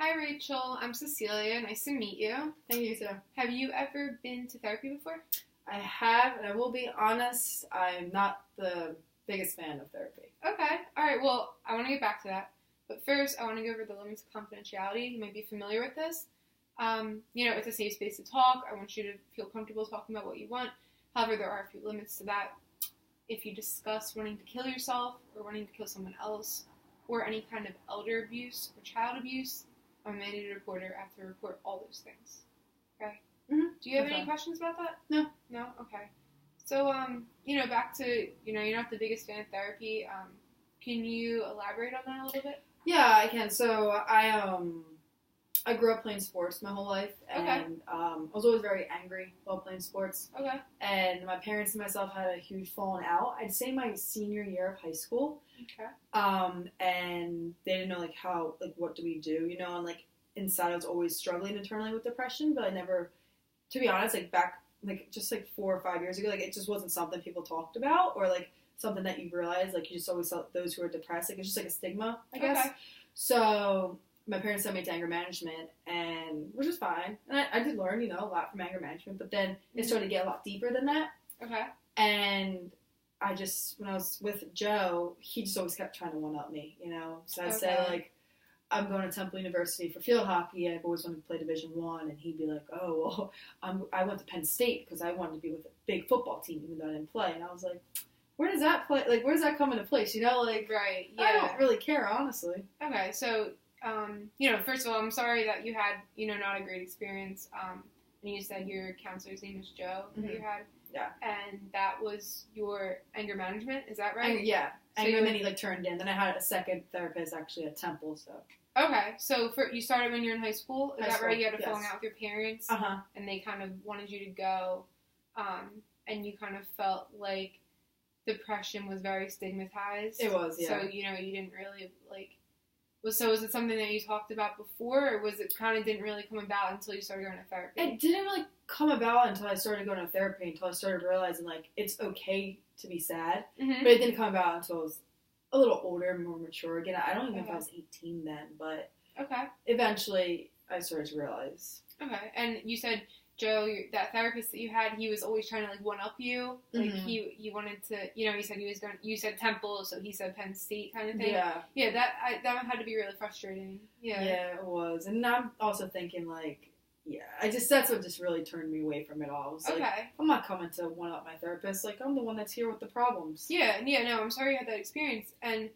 Hi, Rachel. I'm Cecilia. Nice to meet you. Thank you, too. Have you ever been to therapy before? I have, and I will be honest, I'm not the biggest fan of therapy. Okay. All right. Well, I want to get back to that. But first, I want to go over the limits of confidentiality. You might be familiar with this. It's a safe space to talk. I want you to feel comfortable talking about what you want. However, there are a few limits to that. If you discuss wanting to kill yourself or wanting to kill someone else or any kind of elder abuse or child abuse, I'm a mandated reporter. I have to report all those things. Okay? Mm-hmm. Do you have any questions about that? No. No? Okay. So, back to, you're not the biggest fan of therapy. Can you elaborate on that a little bit? Yeah, I can. So, I grew up playing sports my whole life, and I was always very angry while playing sports. Okay. And my parents and myself had a huge falling out. I'd say my senior year of high school. Okay. And they didn't know, what do we do, and, inside I was always struggling internally with depression, but I never, to be honest, back, 4 or 5 years ago, it just wasn't something people talked about, or, something that you realize, you just always saw those who are depressed, it's just, a stigma, I guess. Okay. So my parents sent me to anger management, and which is fine. And I did learn, a lot from anger management, but then it started to get a lot deeper than that. Okay. And when I was with Joe, he just always kept trying to one-up me, So I'd say, I'm going to Temple University for field hockey. I've always wanted to play Division I, and he'd be like, oh, well, I went to Penn State because I wanted to be with a big football team, even though I didn't play. And I was like, where does that play? Where does that come into place? Right, yeah. I don't really care, honestly. Okay, so, first of all, I'm sorry that you had, not a great experience. And you said your counselor's name is Joe that you had. Yeah. And that was your anger management, is that right? Yeah. So and then he turned in. Then I had a second therapist actually at Temple, so. Okay, so you started when you were in high school? Is that right? You had a falling out with your parents? Uh-huh. And they kind of wanted you to go, and you kind of felt like depression was very stigmatized. It was, yeah. So, you didn't really, was it something that you talked about before, or was it kind of didn't really come about until you started going to therapy? It didn't really come about until I started going to therapy, until I started realizing, it's okay to be sad. Mm-hmm. But it didn't come about until I was a little older, more mature. Again, I don't even know if I was 18 then, but eventually I started to realize. Okay, and you said, Joe, that therapist that you had, he was always trying to, one-up you. He wanted to, you said Temple, so he said Penn State kind of thing. Yeah. Yeah, that had to be really frustrating. Yeah. Yeah, it was. And I'm also thinking, that's what just really turned me away from it all. I was I'm not coming to one-up my therapist. I'm the one that's here with the problems. Yeah, no, I'm sorry you had that experience. And,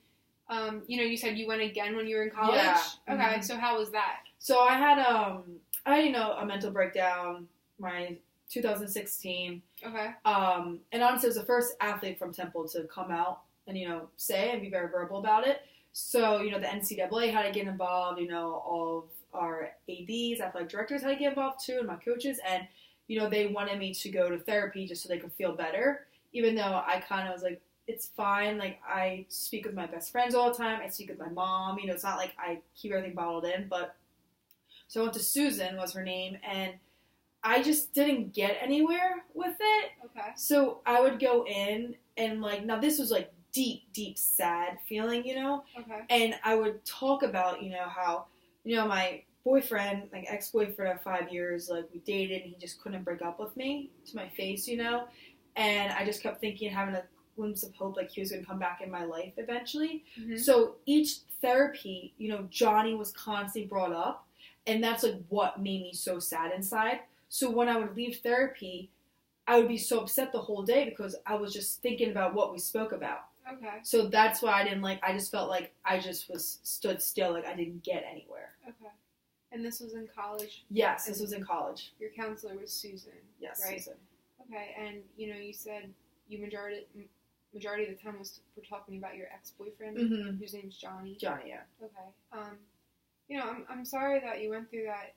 you said you went again when you were in college? Yeah. Okay, so how was that? So I had, a mental breakdown my 2016. Okay. And honestly, I was the first athlete from Temple to come out and, say and be very verbal about it. So, the NCAA had to get involved, all of our ADs, athletic directors had to get involved too, and my coaches, and, they wanted me to go to therapy just so they could feel better, even though I kind of was like, it's fine, I speak with my best friends all the time, I speak with my mom, it's not like I keep everything bottled in, but, so I went to Susan, was her name, and I just didn't get anywhere with it. Okay. So I would go in, and, now this was, deep, sad feeling, Okay. And I would talk about, how, my boyfriend, ex-boyfriend of 5 years, we dated, and he just couldn't break up with me to my face, and I just kept thinking, having a glimpse of hope, he was going to come back in my life eventually. Mm-hmm. So each therapy, Johnny was constantly brought up, and that's, what made me so sad inside. So when I would leave therapy, I would be so upset the whole day because I was just thinking about what we spoke about. Okay. So that's why I didn't I just felt like I just stood still, I didn't get anywhere. Okay. And this was in college? Yes, this was in college. Your counselor was Susan. Yes, right? Susan. Okay, and, you said you majority of the time was for talking about your ex-boyfriend, mm-hmm. whose name's Johnny. Johnny, yeah. Okay. I'm sorry that you went through that.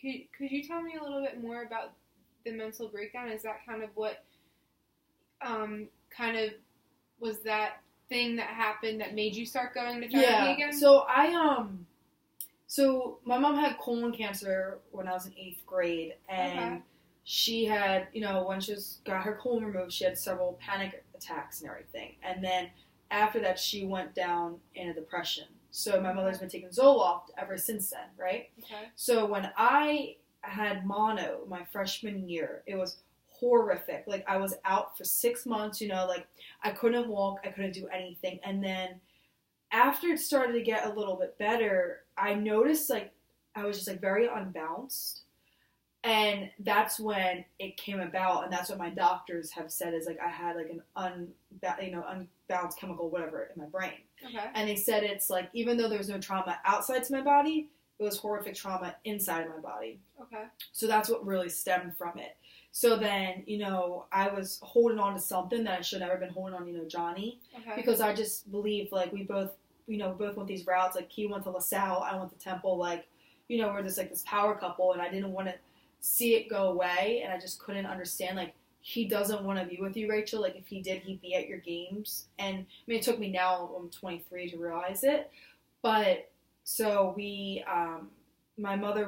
Could you tell me a little bit more about the mental breakdown? Is that kind of what, was that thing that happened that made you start going to therapy again? So so my mom had colon cancer when I was in 8th grade, and she had, when she got her colon removed, she had several panic attacks and everything. And then after that, she went down in a depression. So my mother's been taking Zoloft ever since then, right? Okay. So when I had mono my freshman year, it was horrific. Like, I was out for 6 months, like, I couldn't walk, I couldn't do anything. And then after it started to get a little bit better, I noticed, like, I was just, like, very unbalanced. And that's when it came about, and that's what my doctors have said is, like, I had, like, an unbalanced chemical, whatever, in my brain. Okay. And they said it's, like, even though there was no trauma outside to my body, it was horrific trauma inside of my body. Okay. So that's what really stemmed from it. So then, I was holding on to something that I should have never been holding on, Johnny. Okay. Because I just believed, like, we both went these routes. Like, he went to LaSalle, I went to Temple. Like, we're just, like, this power couple, and I didn't want to see it go away, and I just couldn't understand, like, he doesn't want to be with you, Rachel. Like, if he did, he'd be at your games. And, I mean, it took me now, I'm 23, to realize it. But, so we, my mother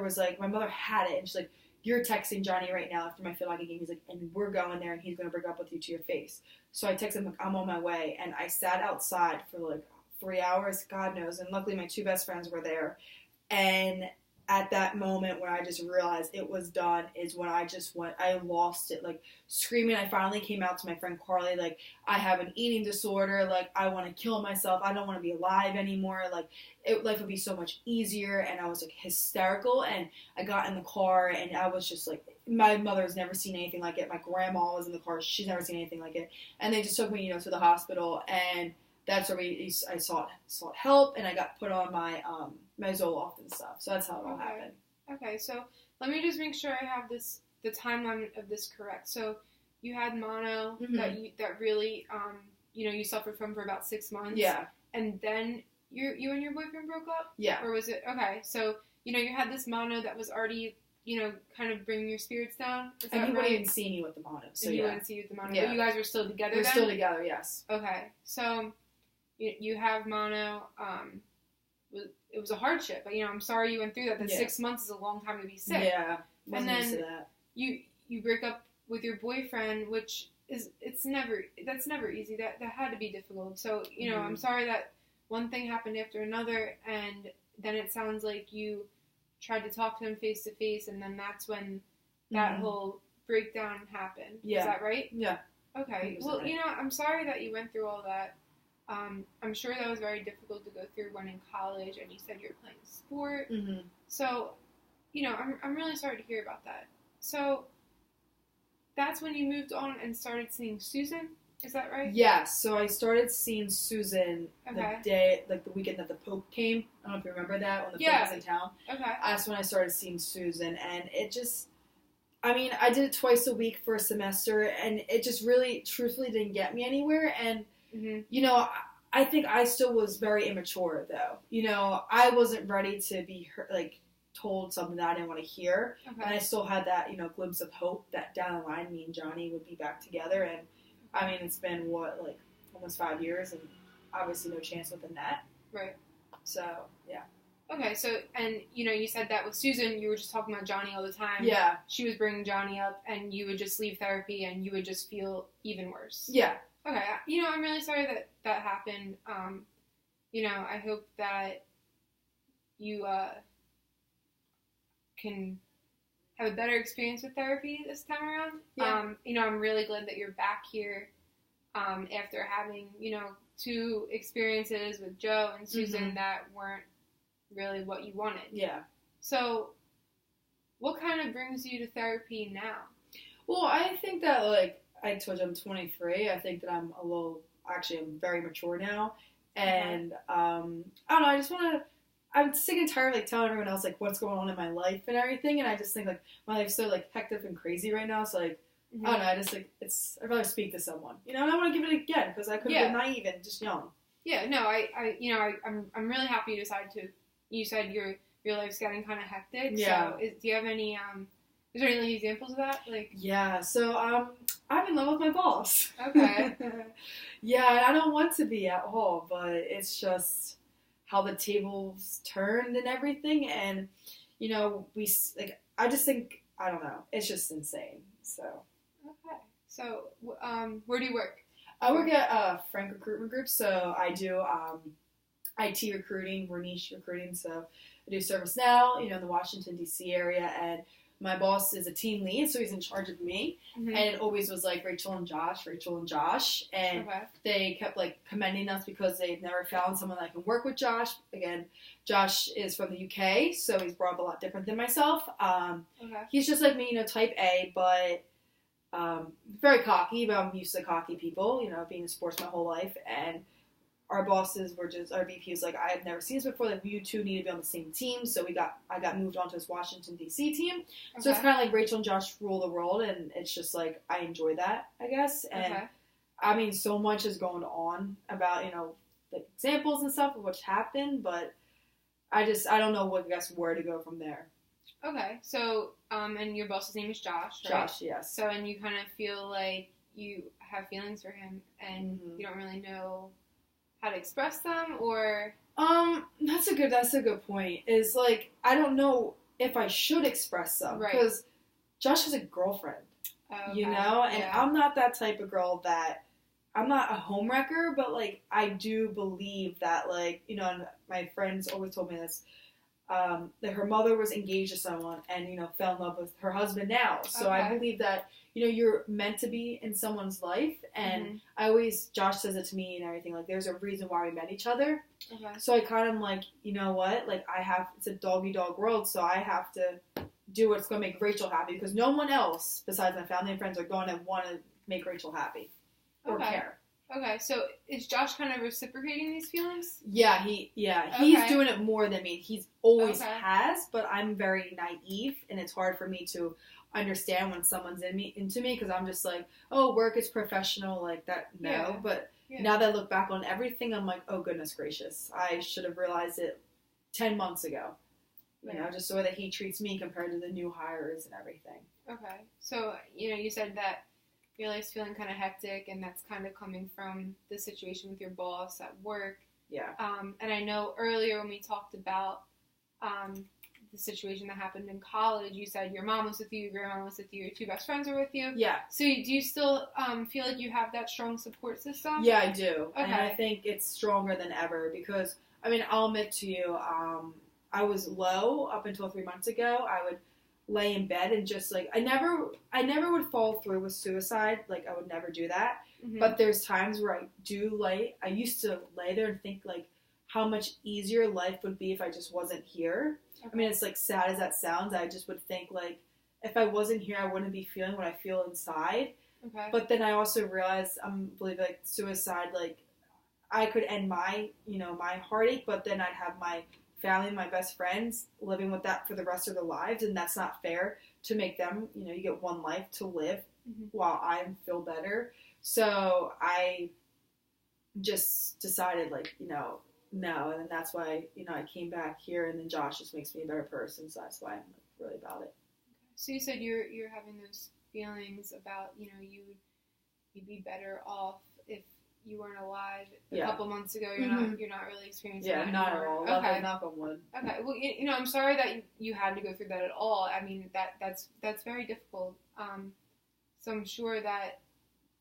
had it, and she's like, you're texting Johnny right now after my Phil Hockey game. He's like, and we're going there, and he's going to break up with you to your face. So I texted him, like, I'm on my way. And I sat outside for, like, 3 hours, God knows. And luckily my 2 best friends were there. And at that moment when I just realized it was done is when I lost it, like, screaming. I finally came out to my friend Carly, like, I have an eating disorder, like, I want to kill myself, I don't want to be alive anymore, like, life would be so much easier. And I was, like, hysterical, and I got in the car, and I was just, like, my mother's never seen anything like it, my grandma was in the car, she's never seen anything like it, and they just took me, to the hospital, and that's where I sought help, and I got put on my Zoloft and stuff. So that's how it all happened. Okay, so let me just make sure I have the timeline of this correct. So you had mono that really you suffered from for about 6 months. Yeah. And then you and your boyfriend broke up? Yeah. Or was it okay? So you had this mono that was already kind of bringing your spirits down. Is and that he right? wouldn't even see me with the mono. So and you wouldn't see you with the mono. Yeah. But you guys were still together. We're then? still together. Yes. Okay, so. You have mono. It was a hardship, but I'm sorry you went through that. That 6 months is a long time to be sick. Yeah, and then you break up with your boyfriend, which that's never easy. That had to be difficult. So I'm sorry that one thing happened after another, and then it sounds like you tried to talk to him face to face, and then that's when that whole breakdown happened. Yeah. Is that right? Yeah. Okay. Well, I'm sorry that you went through all that. I'm sure that was very difficult to go through when in college, and you said you were playing sport. Mm-hmm. So, I'm really sorry to hear about that. So, that's when you moved on and started seeing Susan? Is that right? Yeah, so I started seeing Susan the weekend that the Pope came. I don't know if you remember that, when the Pope was in town. Okay. That's when I started seeing Susan, and it just, I mean, I did it twice a week for a semester, and it just really, truthfully, didn't get me anywhere, and I think I still was very immature, though. I wasn't ready to be told something that I didn't want to hear. Okay. And I still had that, glimpse of hope that down the line me and Johnny would be back together. And, I mean, it's been, almost 5 years, and obviously no chance within that. Right. So, yeah. Okay, so, and, you said that with Susan, you were just talking about Johnny all the time. Yeah. She was bringing Johnny up, and you would just leave therapy, and you would just feel even worse. Yeah. Okay, I'm really sorry that happened. I hope that you can have a better experience with therapy this time around. Yeah. I'm really glad that you're back here after having, 2 experiences with Joe and Susan that weren't really what you wanted. Yeah. So, what kind of brings you to therapy now? Well, I think that, I told you I'm 23. I think that I'm I'm very mature now. And, I don't know, I'm sick and tired of, telling everyone else, what's going on in my life and everything. And I just think, my life's so, hectic and crazy right now. So, I don't know, I just, I'd rather speak to someone. And I want to give it again, because I could have been naive and just young. Yeah, no, I'm really happy you said your life's getting kind of hectic. Yeah. So, do you have any, is there any examples of that? Yeah, so, I'm in love with my boss. Okay. Yeah, I don't want to be at all, but it's just how the tables turned and everything, and, I just think, I don't know, it's just insane, so. Okay. So, where do you work? I work at Frank Recruitment Group, so I do, IT recruiting, we're niche recruiting, so I do ServiceNow, in the Washington, D.C. area, and my boss is a team lead, so he's in charge of me, and it always was like Rachel and Josh, and they kept like commending us because they've never found someone that can work with Josh. Again, Josh is from the UK, so he's brought up a lot different than myself. He's just like me, type A, but very cocky, but I'm used to cocky people, being in sports my whole life, and our bosses were our VP was like, I have never seen this before, like, you two need to be on the same team, so I got moved on to this Washington, D.C. team, so it's kind of like Rachel and Josh rule the world, and it's just, like, I enjoy that, I guess, and, I mean, so much is going on about, like, examples and stuff of what's happened, but I don't know where to go from there. Okay, so, and your boss's name is Josh, right? Josh, yes. So, and you kind of feel like you have feelings for him, and you don't really know how to express them, or? That's a good point. Is like, I don't know if I should express them, because Josh has a girlfriend, and I'm not that type of girl that, I'm not a homewrecker, but like, I do believe that, like, and my friends always told me this, that her mother was engaged to someone and, fell in love with her husband now. So I believe that, you're meant to be in someone's life. And Josh says it to me and everything, like, there's a reason why we met each other. So I kind of like, you know what? Like, it's a dog-eat-dog world, so I have to do what's going to make Rachel happy, because no one else besides my family and friends are going to want to make Rachel happy or care. Okay, so is Josh kind of reciprocating these feelings? Yeah, he's doing it more than me. He's always has, but I'm very naive, and it's hard for me to understand when someone's into me, because I'm just like, oh, work is professional, like that, no. But now that I look back on everything, I'm like, oh, goodness gracious, I should have realized it 10 months ago. Just the way that he treats me compared to the new hires and everything. Okay, so, you said that your life's feeling kind of hectic, and that's kind of coming from the situation with your boss at work. Yeah. And I know earlier when we talked about the situation that happened in college, you said your mom was with you, your grandma was with you, your two best friends were with you. Yeah. So do you still feel like you have that strong support system? Yeah, I do. Okay. And I think it's stronger than ever, because, I mean, I'll admit to you, I was low up until 3 months ago. I would lay in bed and just like, I never would fall through with suicide. Like, I would never do that. But there's times where I used to lay there and think like how much easier life would be if I just wasn't here. I mean, it's like sad as that sounds. I just would think like, if I wasn't here, I wouldn't be feeling what I feel inside. But then I also realized, believe like suicide, like I could end my heartache, but then I'd have my family, my best friends, living with that for the rest of their lives, and that's not fair to make them, you get one life to live while I feel better. So I just decided, like, no, and that's why, I came back here, and then Josh just makes me a better person, so that's why I'm really about it. So you said you're having those feelings about, you'd be better off if you weren't alive a couple months ago. You're not really experiencing that anymore. Not at all. Okay. Knock on wood. Okay. Well, I'm sorry that you had to go through that at all. I mean, that's very difficult. So I'm sure that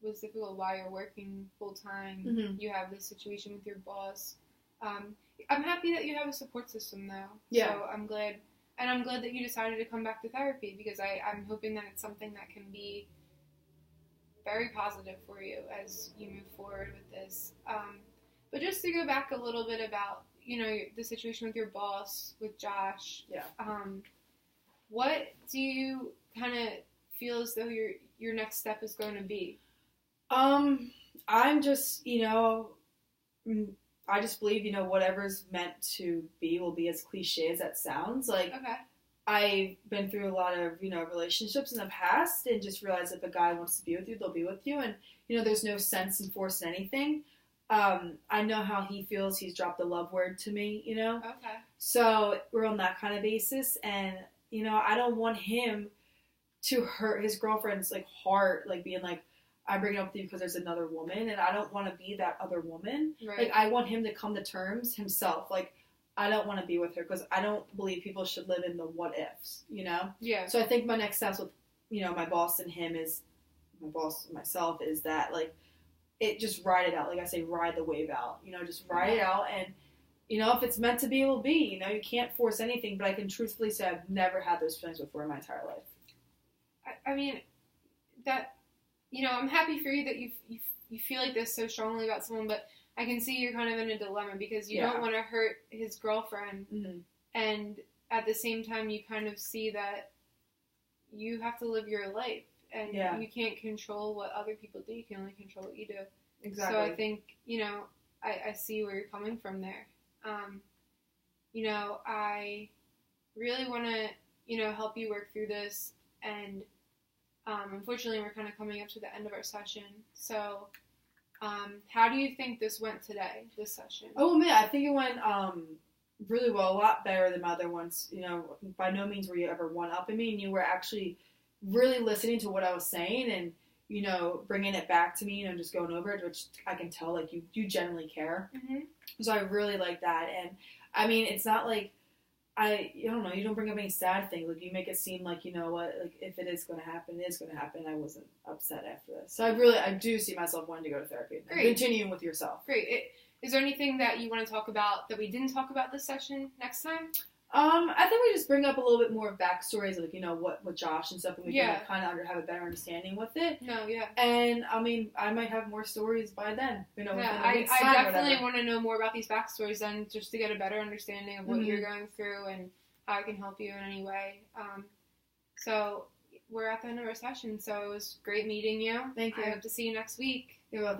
was difficult while you're working full time. You have this situation with your boss. I'm happy that you have a support system, though. Yeah. So I'm glad that you decided to come back to therapy, because I'm hoping that it's something that can be very positive for you as you move forward with this. But just to go back a little bit about, the situation with your boss, with Josh. Yeah. What do you kind of feel as though your next step is going to be? I'm just, I just believe, whatever's meant to be will be, as cliche as that sounds. Like, I've been through a lot of, relationships in the past, and just realized if a guy wants to be with you, they'll be with you. And, there's no sense in forcing anything. I know how he feels. He's dropped the love word to me, So we're on that kind of basis. And, I don't want him to hurt his girlfriend's, like, heart, like, being like, I bring it up to you because there's another woman, and I don't want to be that other woman. Right. Like, I want him to come to terms himself. Like, I don't want to be with her, because I don't believe people should live in the what ifs, Yeah. So I think my next steps with, my boss and him is, my boss and myself, is that, like, it just ride it out. Like I say, ride the wave out, just ride it out. And, you know, if it's meant to be, it will be. You know, you can't force anything, but I can truthfully say I've never had those feelings before in my entire life. I mean, that, you know, I'm happy for you that you feel like this so strongly about someone, but I can see you're kind of in a dilemma because you don't want to hurt his girlfriend, and at the same time you kind of see that you have to live your life, and you can't control what other people do. You can only control what you do. Exactly. So I think, you know, I see where you're coming from there. You know, I really want to, you know, help you work through this, and unfortunately we're kind of coming up to the end of our session. So how do you think this went today, this session? Oh, man, I think it went really well, a lot better than my other ones. You know, by no means were you ever one-upping me, and you were actually really listening to what I was saying and, you know, bringing it back to me, you know, just going over it, which I can tell, like, you genuinely care. So I really like that. And, I mean, it's not like I don't know, you don't bring up any sad things. Like, you make it seem like, you know what, like, if it is going to happen, it is going to happen. I wasn't upset after this. So I do see myself wanting to go to therapy. And continuing with yourself. Great. Is there anything that you want to talk about that we didn't talk about this session next time? I think we just bring up a little bit more of backstories, like, you know, what Josh and stuff, and we can kind of have a better understanding with it. No, yeah. And, I mean, I might have more stories by then, you know, yeah, I definitely want to know more about these backstories then, just to get a better understanding of what you're going through and how I can help you in any way. So, we're at the end of our session, so it was great meeting you. Thank you. I hope to see you next week. You're welcome.